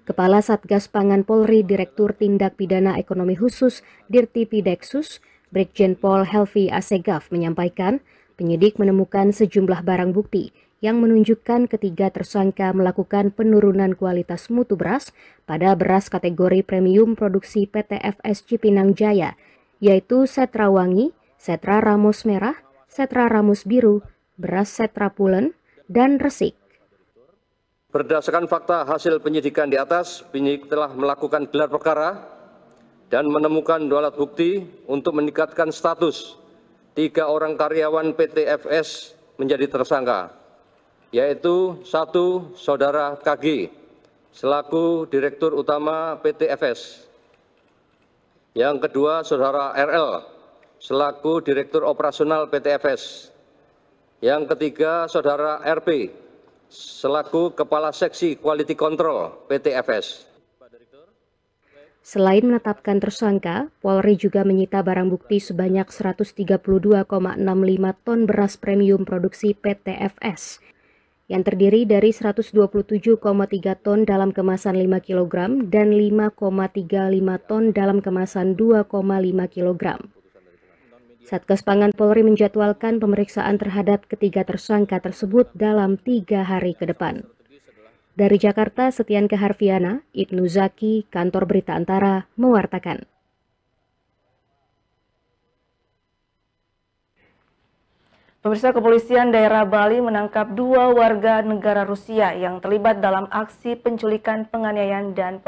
Kepala Satgas Pangan Polri Direktur Tindak Pidana Ekonomi Khusus Dirtipideksus, Brigjen Pol Helvi Asegaf menyampaikan penyidik menemukan sejumlah barang bukti yang menunjukkan ketiga tersangka melakukan penurunan kualitas mutu beras pada beras kategori premium produksi PT FS Cipinang Jaya, yaitu Setra Wangi, Setra Ramos Merah, Setra Ramos Biru, beras Setra Pulen, dan Resik. Berdasarkan fakta hasil penyidikan di atas, penyidik telah melakukan gelar perkara dan menemukan 2 alat bukti untuk meningkatkan status 3 orang karyawan PT FS menjadi tersangka, yaitu 1. Saudara KG selaku Direktur Utama PT FS. Yang kedua, Saudara RL selaku Direktur Operasional PT FS. Yang ketiga, Saudara RP selaku Kepala Seksi Quality Control PT FS. Selain menetapkan tersangka, Polri juga menyita barang bukti sebanyak 132,65 ton beras premium produksi PT FS, yang terdiri dari 127,3 ton dalam kemasan 5 kg dan 5,35 ton dalam kemasan 2,5 kg. Satgas Pangan Polri menjadwalkan pemeriksaan terhadap ketiga tersangka tersebut dalam 3 hari ke depan. Dari Jakarta, Setianke Harfiana, Ibnu Zaki, Kantor Berita Antara, mewartakan. Pemirsa, Kepolisian Daerah Bali menangkap 2 warga negara Rusia yang terlibat dalam aksi penculikan, penganiayaan, dan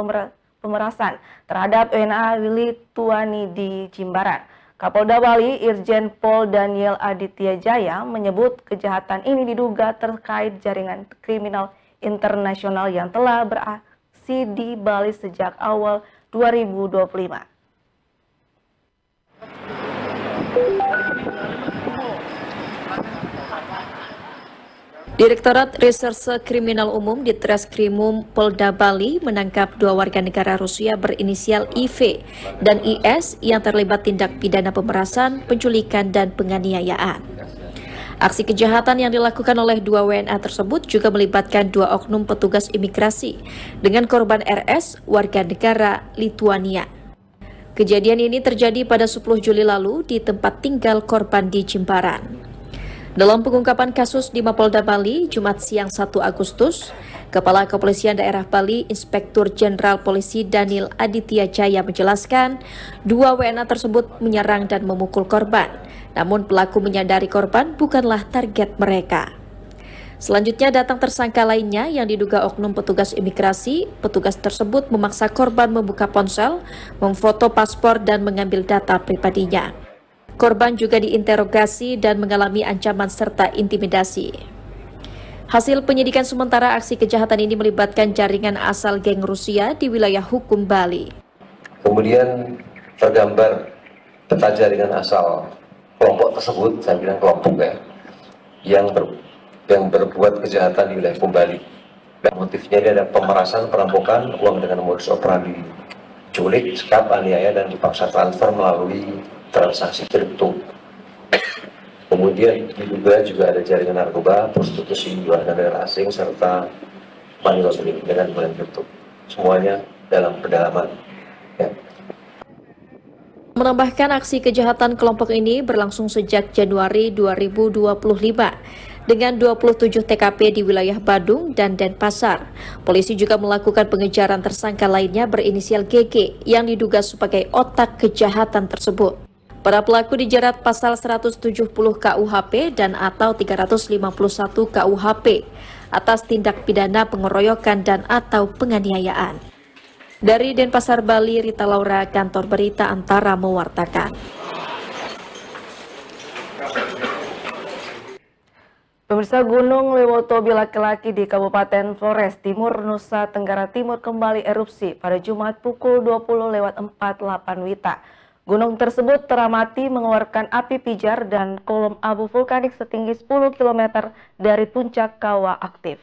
pemerasan terhadap WNA Willy Tuani di Jimbaran. Kapolda Bali, Irjen Pol Daniel Aditya Jaya, menyebut kejahatan ini diduga terkait jaringan kriminal internasional yang telah beraksi di Bali sejak awal 2025. Direktorat Reserse Kriminal Umum di Treskrimum Polda Bali menangkap 2 warga negara Rusia berinisial IV dan IS yang terlibat tindak pidana pemerasan, penculikan, dan penganiayaan. Aksi kejahatan yang dilakukan oleh 2 WNA tersebut juga melibatkan 2 oknum petugas imigrasi dengan korban RS, warga negara Lituania. Kejadian ini terjadi pada 10 Juli lalu di tempat tinggal korban di Jimbaran. Dalam pengungkapan kasus di Mapolda Bali, Jumat siang 1 Agustus, Kepala Kepolisian Daerah Bali, Inspektur Jenderal Polisi Daniel Aditya Jaya menjelaskan, 2 WNA tersebut menyerang dan memukul korban. Namun pelaku menyadari korban bukanlah target mereka. Selanjutnya datang tersangka lainnya yang diduga oknum petugas imigrasi. Petugas tersebut memaksa korban membuka ponsel, memfoto paspor, dan mengambil data pribadinya. Korban juga diinterogasi dan mengalami ancaman serta intimidasi. Hasil penyidikan sementara, aksi kejahatan ini melibatkan jaringan asal geng Rusia di wilayah hukum Bali. Kemudian tergambar peta jaringan asal kelompok tersebut, saya bilang kelompok ya, yang berbuat kejahatan di wilayah hukum Bali. Motifnya ini ada pemerasan, perampokan, uang dengan modus operandi culik, sekap, aniaya, dan dipaksa transfer melalui transaksi kripto. Kemudian diduga juga ada jaringan narkoba, prostitusi, warga negara asing, serta money laundering dengan bulan kripto. Semuanya dalam pendalaman. Ya. Menambahkan, aksi kejahatan kelompok ini berlangsung sejak Januari 2025 dengan 27 TKP di wilayah Badung dan Denpasar. Polisi juga melakukan pengejaran tersangka lainnya berinisial GG yang diduga sebagai otak kejahatan tersebut. Para pelaku dijerat pasal 170 KUHP dan atau 351 KUHP atas tindak pidana pengeroyokan dan atau penganiayaan. Dari Denpasar, Bali, Rita Laura, Kantor Berita Antara mewartakan. Pemirsa, Gunung Lewotobi laki-laki di Kabupaten Flores Timur, Nusa Tenggara Timur kembali erupsi pada Jumat pukul 20.48 WITA. Gunung tersebut teramati mengeluarkan api pijar dan kolom abu vulkanik setinggi 10 km dari puncak kawah aktif.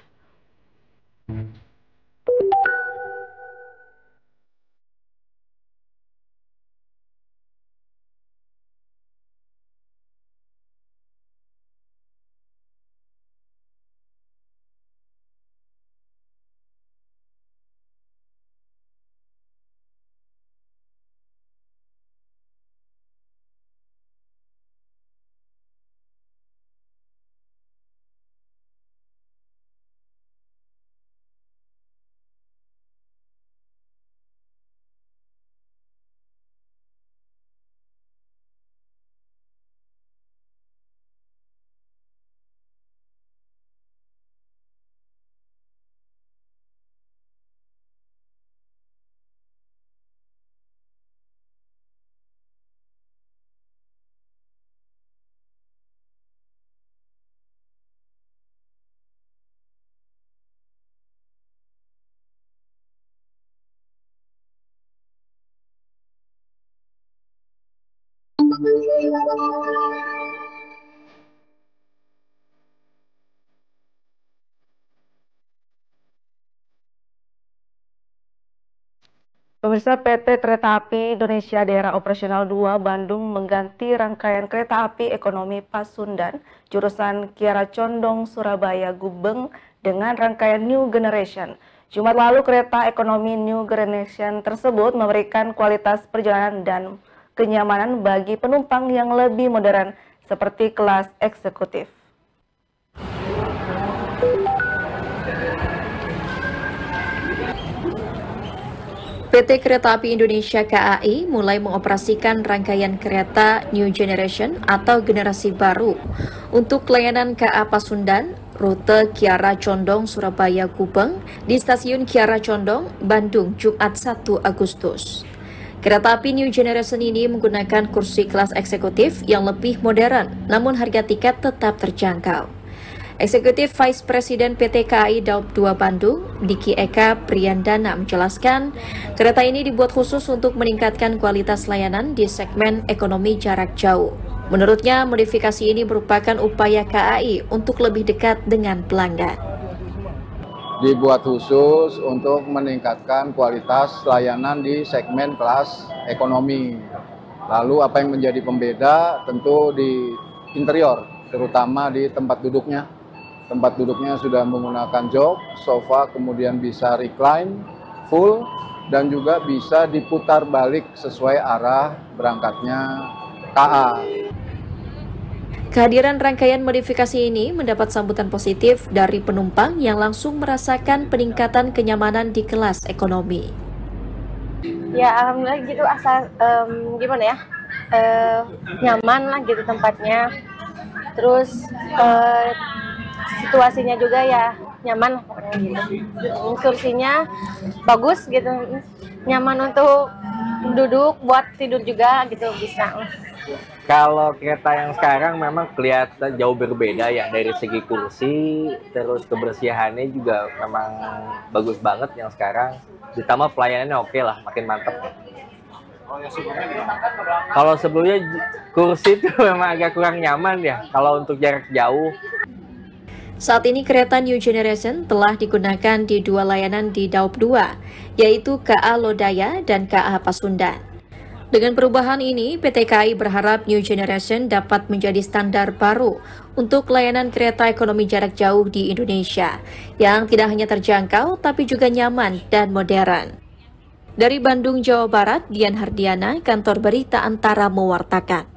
Pemirsa, PT Kereta Api Indonesia Daerah Operasional 2 Bandung mengganti rangkaian kereta api ekonomi Pasundan jurusan Kiara Condong Surabaya Gubeng dengan rangkaian New Generation. Jumat lalu kereta ekonomi New Generation tersebut memberikan kualitas perjalanan dan kenyamanan bagi penumpang yang lebih modern seperti kelas eksekutif. PT Kereta Api Indonesia KAI mulai mengoperasikan rangkaian kereta New Generation atau generasi baru untuk layanan KA Pasundan, rute Kiara Condong Surabaya Gubeng di stasiun Kiara Condong, Bandung, Jumat 1 Agustus. Kereta api New Generation ini menggunakan kursi kelas eksekutif yang lebih modern, namun harga tiket tetap terjangkau. Eksekutif Vice President PT KAI Daup 2 Bandung, Diki Eka Priyandana menjelaskan, kereta ini dibuat khusus untuk meningkatkan kualitas layanan di segmen ekonomi jarak jauh. Menurutnya, modifikasi ini merupakan upaya KAI untuk lebih dekat dengan pelanggan. Dibuat khusus untuk meningkatkan kualitas layanan di segmen kelas ekonomi. Lalu apa yang menjadi pembeda tentu di interior, terutama di tempat duduknya. Tempat duduknya sudah menggunakan jok, sofa, kemudian bisa recline, full, dan juga bisa diputar balik sesuai arah berangkatnya KA. Kehadiran rangkaian modifikasi ini mendapat sambutan positif dari penumpang yang langsung merasakan peningkatan kenyamanan di kelas ekonomi. Ya alhamdulillah gitu, asal gimana ya, nyaman lah gitu tempatnya. Terus situasinya juga ya nyaman lah pokoknya gitu. Kursinya bagus gitu, nyaman untuk duduk buat tidur juga gitu bisa. Kalau kereta yang sekarang memang kelihatan jauh berbeda ya, dari segi kursi, terus kebersihannya juga memang bagus banget yang sekarang. Ditambah pelayanannya oke lah, makin mantep. Kalau sebelumnya kursi itu memang agak kurang nyaman ya, kalau untuk jarak jauh. Saat ini kereta New Generation telah digunakan di 2 layanan di Daup 2, yaitu KA Lodaya dan KA Pasundan. Dengan perubahan ini, PT KAI berharap New Generation dapat menjadi standar baru untuk layanan kereta ekonomi jarak jauh di Indonesia, yang tidak hanya terjangkau tapi juga nyaman dan modern. Dari Bandung, Jawa Barat, Dian Hardiana, Kantor Berita Antara mewartakan.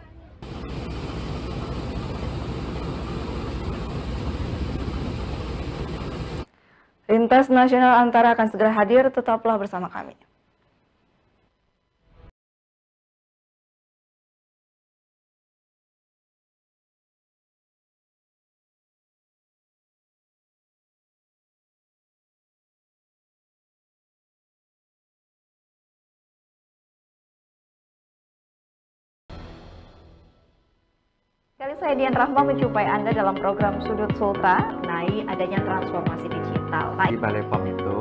Lintas Nasional Antara akan segera hadir, tetaplah bersama kami. Kali saya Dian Rahma menjumpai Anda dalam program Sudut Sultra mengenai adanya transformasi digital. Di Balai POM itu,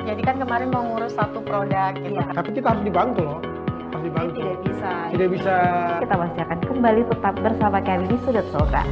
jadi kan kemarin mau ngurus satu produk gitu. Tapi kita harus dibantu loh. Harus dibantu. Tidak bisa. Tidak bisa. Kita masih akan kembali tetap bersama kami di Sudut Sultra.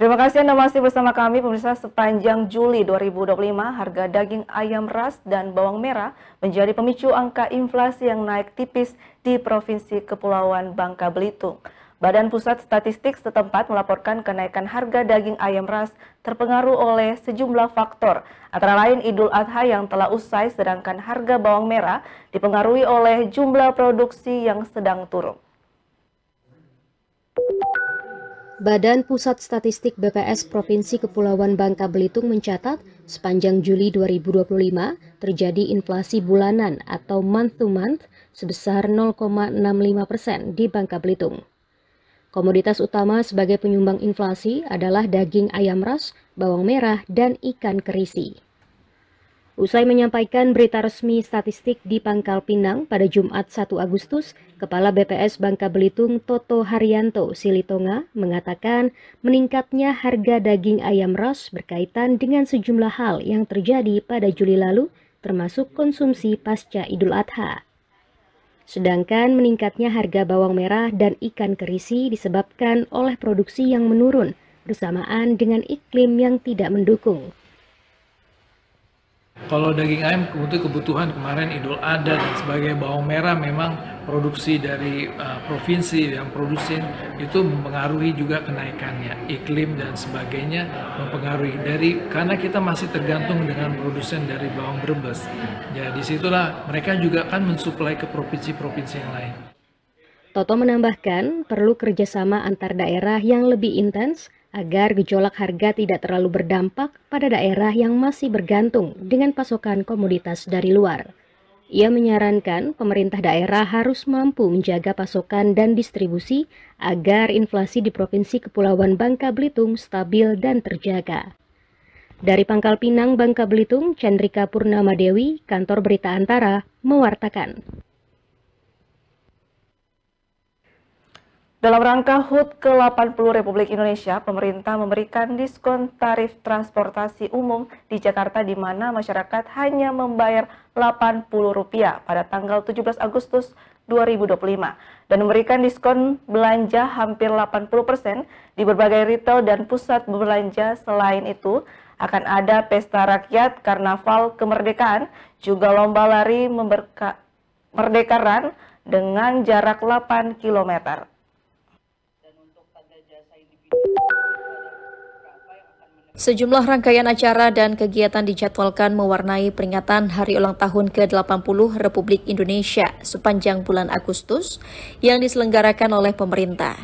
Terima kasih Anda masih bersama kami pemirsa. Sepanjang Juli 2025, harga daging ayam ras dan bawang merah menjadi pemicu angka inflasi yang naik tipis di Provinsi Kepulauan Bangka Belitung. Badan Pusat Statistik setempat melaporkan kenaikan harga daging ayam ras terpengaruh oleh sejumlah faktor, antara lain Idul Adha yang telah usai, sedangkan harga bawang merah dipengaruhi oleh jumlah produksi yang sedang turun. Badan Pusat Statistik BPS Provinsi Kepulauan Bangka Belitung mencatat sepanjang Juli 2025 terjadi inflasi bulanan atau month to month sebesar 0,65% di Bangka Belitung. Komoditas utama sebagai penyumbang inflasi adalah daging ayam ras, bawang merah, dan ikan kerisi. Usai menyampaikan berita resmi statistik di Pangkal Pinang pada Jumat 1 Agustus, Kepala BPS Bangka Belitung Toto Haryanto Silitonga mengatakan meningkatnya harga daging ayam ras berkaitan dengan sejumlah hal yang terjadi pada Juli lalu, termasuk konsumsi pasca Idul Adha. Sedangkan meningkatnya harga bawang merah dan ikan kerisi disebabkan oleh produksi yang menurun bersamaan dengan iklim yang tidak mendukung. Kalau daging ayam untuk kebutuhan kemarin Idul Adha dan sebagai bawang merah memang produksi dari provinsi yang produksi itu mempengaruhi juga kenaikannya, iklim dan sebagainya mempengaruhi karena kita masih tergantung dengan produsen dari bawang Brebes. Ya disitulah mereka juga kan mensuplai ke provinsi-provinsi yang lain. Toto menambahkan perlu kerjasama antar daerah yang lebih intens agar gejolak harga tidak terlalu berdampak pada daerah yang masih bergantung dengan pasokan komoditas dari luar. Ia menyarankan pemerintah daerah harus mampu menjaga pasokan dan distribusi agar inflasi di Provinsi Kepulauan Bangka Belitung stabil dan terjaga. Dari Pangkal Pinang, Bangka Belitung, Chandrika Purnama Dewi, Kantor Berita Antara, mewartakan. Dalam rangka HUT ke-80 Republik Indonesia, pemerintah memberikan diskon tarif transportasi umum di Jakarta di mana masyarakat hanya membayar Rp80 pada tanggal 17 Agustus 2025 dan memberikan diskon belanja hampir 80% di berbagai retail dan pusat belanja. Selain itu, akan ada pesta rakyat, karnaval kemerdekaan, juga lomba lari Merdeka Run dengan jarak 8 km. Sejumlah rangkaian acara dan kegiatan dijadwalkan mewarnai peringatan Hari Ulang Tahun ke-80 Republik Indonesia sepanjang bulan Agustus yang diselenggarakan oleh pemerintah.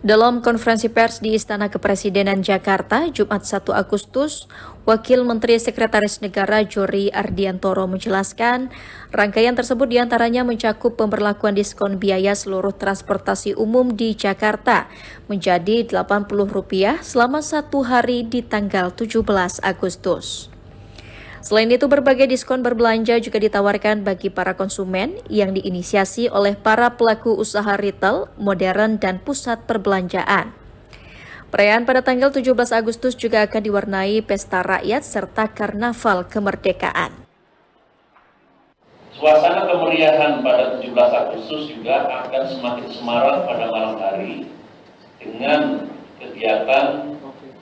Dalam konferensi pers di Istana Kepresidenan Jakarta, Jumat 1 Agustus, Wakil Menteri Sekretaris Negara Jori Ardiantoro menjelaskan, rangkaian tersebut diantaranya mencakup pemberlakuan diskon biaya seluruh transportasi umum di Jakarta menjadi Rp80 selama 1 hari di tanggal 17 Agustus. Selain itu, berbagai diskon berbelanja juga ditawarkan bagi para konsumen yang diinisiasi oleh para pelaku usaha retail, modern, dan pusat perbelanjaan. Perayaan pada tanggal 17 Agustus juga akan diwarnai pesta rakyat serta karnaval kemerdekaan. Suasana kemeriahan pada 17 Agustus juga akan semakin semarak pada malam hari dengan kegiatan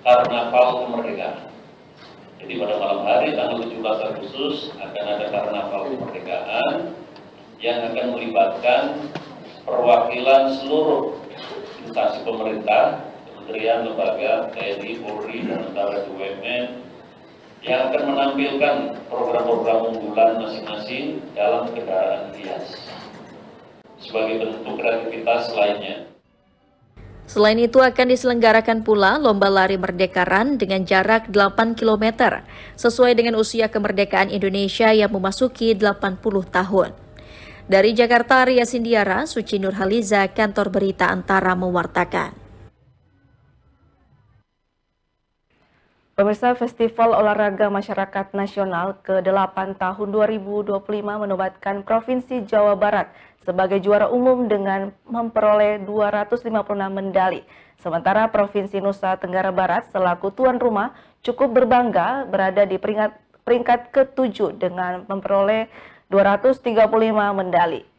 karnaval kemerdekaan. Jadi pada malam hari tanggal 17 Agustus akan ada karnaval kemerdekaan yang akan melibatkan perwakilan seluruh instansi pemerintah, kementerian, lembaga, TNI, Polri, dan antara BUMN yang akan menampilkan program-program unggulan masing-masing dalam kendaraan hias sebagai bentuk kreativitas lainnya. Selain itu akan diselenggarakan pula lomba lari Merdeka Run dengan jarak 8 km sesuai dengan usia kemerdekaan Indonesia yang memasuki 80 tahun. Dari Jakarta, Arya Sindiara, Suci Nurhaliza, Kantor Berita Antara mewartakan. Pemirsa, Festival Olahraga Masyarakat Nasional ke-8 tahun 2025 menobatkan Provinsi Jawa Barat sebagai juara umum dengan memperoleh 256 medali. Sementara Provinsi Nusa Tenggara Barat selaku tuan rumah cukup berbangga berada di peringkat ke-7 dengan memperoleh 235 medali.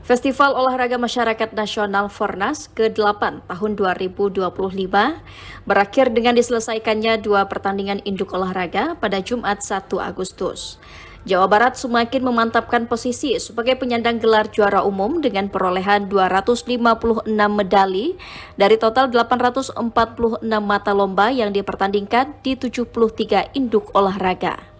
Festival Olahraga Masyarakat Nasional Fornas ke-8 tahun 2025 berakhir dengan diselesaikannya 2 pertandingan induk olahraga pada Jumat 1 Agustus. Jawa Barat semakin memantapkan posisi sebagai penyandang gelar juara umum dengan perolehan 256 medali dari total 846 mata lomba yang dipertandingkan di 73 induk olahraga.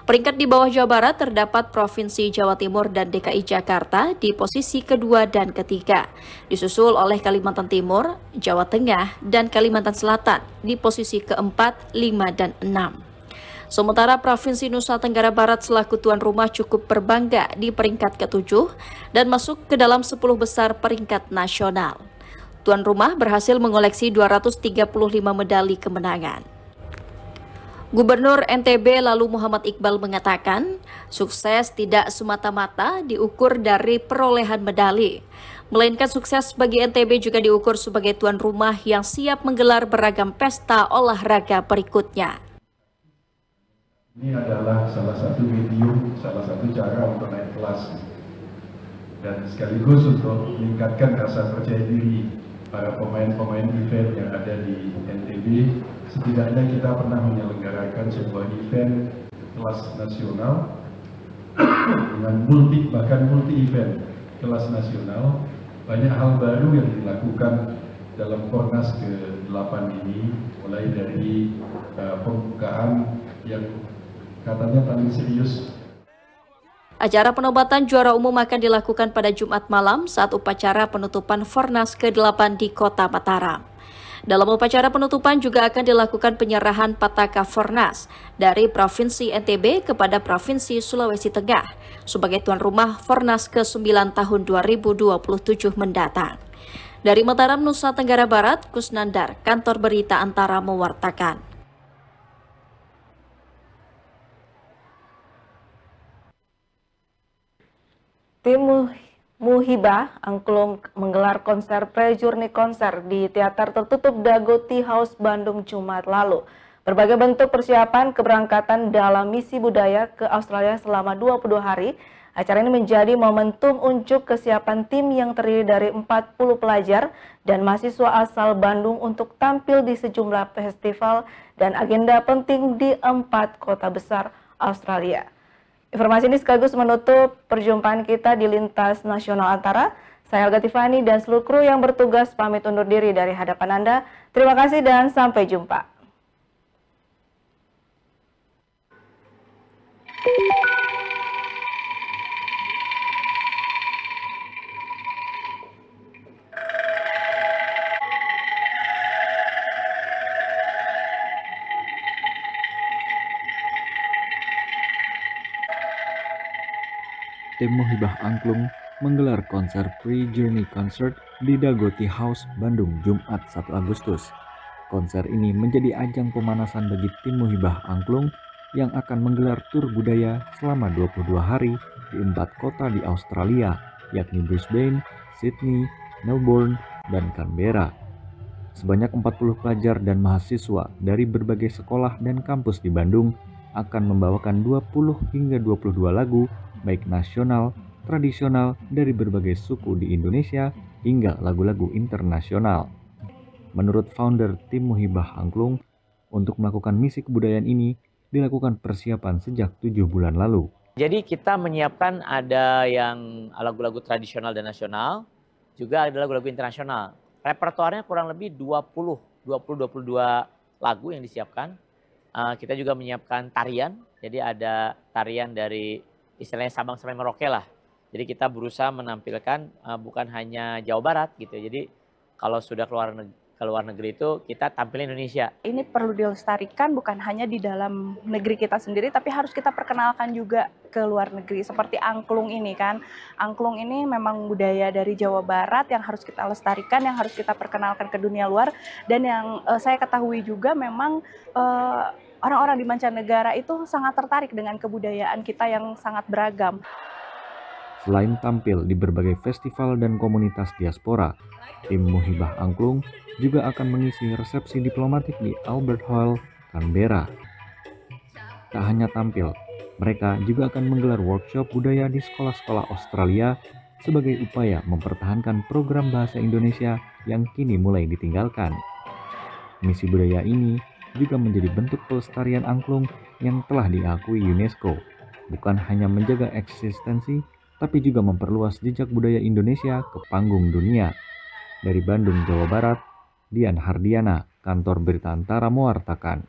Peringkat di bawah Jawa Barat terdapat Provinsi Jawa Timur dan DKI Jakarta di posisi kedua dan ketiga, disusul oleh Kalimantan Timur, Jawa Tengah, dan Kalimantan Selatan di posisi keempat, 5, dan 6. Sementara Provinsi Nusa Tenggara Barat selaku tuan rumah cukup berbangga di peringkat ke-7 dan masuk ke dalam 10 besar peringkat nasional. Tuan rumah berhasil mengoleksi 235 medali kemenangan. Gubernur NTB lalu Muhammad Iqbal mengatakan, sukses tidak semata-mata diukur dari perolehan medali, melainkan sukses bagi NTB juga diukur sebagai tuan rumah yang siap menggelar beragam pesta olahraga berikutnya. Ini adalah salah satu medium, salah satu cara untuk naik kelas dan sekaligus untuk meningkatkan rasa percaya diri para pemain-pemain event yang ada di NTB. Setidaknya kita pernah menyelenggarakan sebuah event kelas nasional dengan bahkan multi event kelas nasional. Banyak hal baru yang dilakukan dalam Fornas ke-8 ini, mulai dari pembukaan yang katanya paling serius. Acara penobatan juara umum akan dilakukan pada Jumat malam saat upacara penutupan Fornas ke-8 di Kota Mataram. Dalam upacara penutupan juga akan dilakukan penyerahan Pataka Fornas dari Provinsi NTB kepada Provinsi Sulawesi Tengah sebagai tuan rumah Fornas ke-9 tahun 2027 mendatang. Dari Mataram, Nusa Tenggara Barat, Kusnandar, Kantor Berita Antara mewartakan. Tim Muhibah Angklung menggelar konser pre-journey konser di Teater Tertutup Dago Tea House Bandung Jumat lalu. Berbagai bentuk persiapan keberangkatan dalam misi budaya ke Australia selama 22 hari. Acara ini menjadi momentum unjuk kesiapan tim yang terdiri dari 40 pelajar dan mahasiswa asal Bandung untuk tampil di sejumlah festival dan agenda penting di 4 kota besar Australia. Informasi ini sekaligus menutup perjumpaan kita di Lintas Nasional Antara. Saya Helga Tiffany dan seluruh kru yang bertugas pamit undur diri dari hadapan Anda. Terima kasih dan sampai jumpa. tim Muhibah Angklung menggelar konser pre-journey concert di Dagoti House, Bandung, Jumat 1 Agustus. Konser ini menjadi ajang pemanasan bagi tim Muhibah Angklung yang akan menggelar tur budaya selama 22 hari di 4 kota di Australia, yakni Brisbane, Sydney, Melbourne, dan Canberra. Sebanyak 40 pelajar dan mahasiswa dari berbagai sekolah dan kampus di Bandung akan membawakan 20 hingga 22 lagu, baik nasional, tradisional dari berbagai suku di Indonesia, hingga lagu-lagu internasional. Menurut founder tim Muhibah Angklung, untuk melakukan misi kebudayaan ini dilakukan persiapan sejak 7 bulan lalu. Jadi kita menyiapkan ada yang lagu-lagu tradisional dan nasional, juga ada lagu-lagu internasional. Repertoarnya kurang lebih 22 lagu yang disiapkan. Kita juga menyiapkan tarian, jadi ada tarian dari istilahnya Sabang sampai Merauke lah. Jadi kita berusaha menampilkan bukan hanya Jawa Barat gitu. Jadi kalau sudah keluar negeri itu kita tampilin Indonesia. Ini perlu dilestarikan bukan hanya di dalam negeri kita sendiri, tapi harus kita perkenalkan juga ke luar negeri. Seperti angklung ini kan. Angklung ini memang budaya dari Jawa Barat yang harus kita lestarikan, yang harus kita perkenalkan ke dunia luar. Dan yang saya ketahui juga memang orang-orang di mancanegara itu sangat tertarik dengan kebudayaan kita yang sangat beragam. Selain tampil di berbagai festival dan komunitas diaspora, tim Muhibah Angklung juga akan mengisi resepsi diplomatik di Albert Hall, Canberra. Tak hanya tampil, mereka juga akan menggelar workshop budaya di sekolah-sekolah Australia sebagai upaya mempertahankan program bahasa Indonesia yang kini mulai ditinggalkan. Misi budaya ini juga menjadi bentuk pelestarian angklung yang telah diakui UNESCO, bukan hanya menjaga eksistensi, tapi juga memperluas jejak budaya Indonesia ke panggung dunia. Dari Bandung, Jawa Barat, Dian Hardiana, Kantor Berita Antara mewartakan.